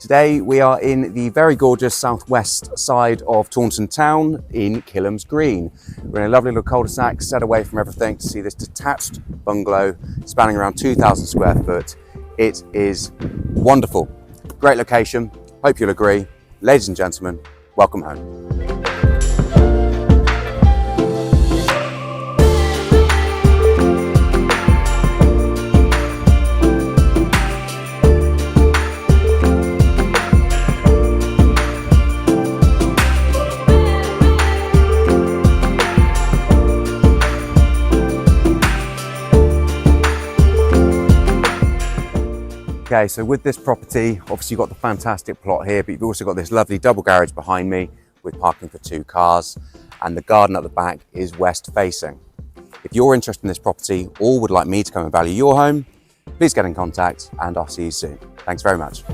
Today we are in the very gorgeous southwest side of Taunton town in Killams Green. We're in a lovely little cul-de-sac set away from everything to see this detached bungalow spanning around 2,000 square foot. It is wonderful. Great location. Hope you'll agree. Ladies and gentlemen, welcome home. Okay, so with this property, obviously you've got the fantastic plot here, but you've also got this lovely double garage behind me with parking for 2 cars, and the garden at the back is west facing. If you're interested in this property or would like me to come and value your home, please get in contact and I'll see you soon. Thanks very much.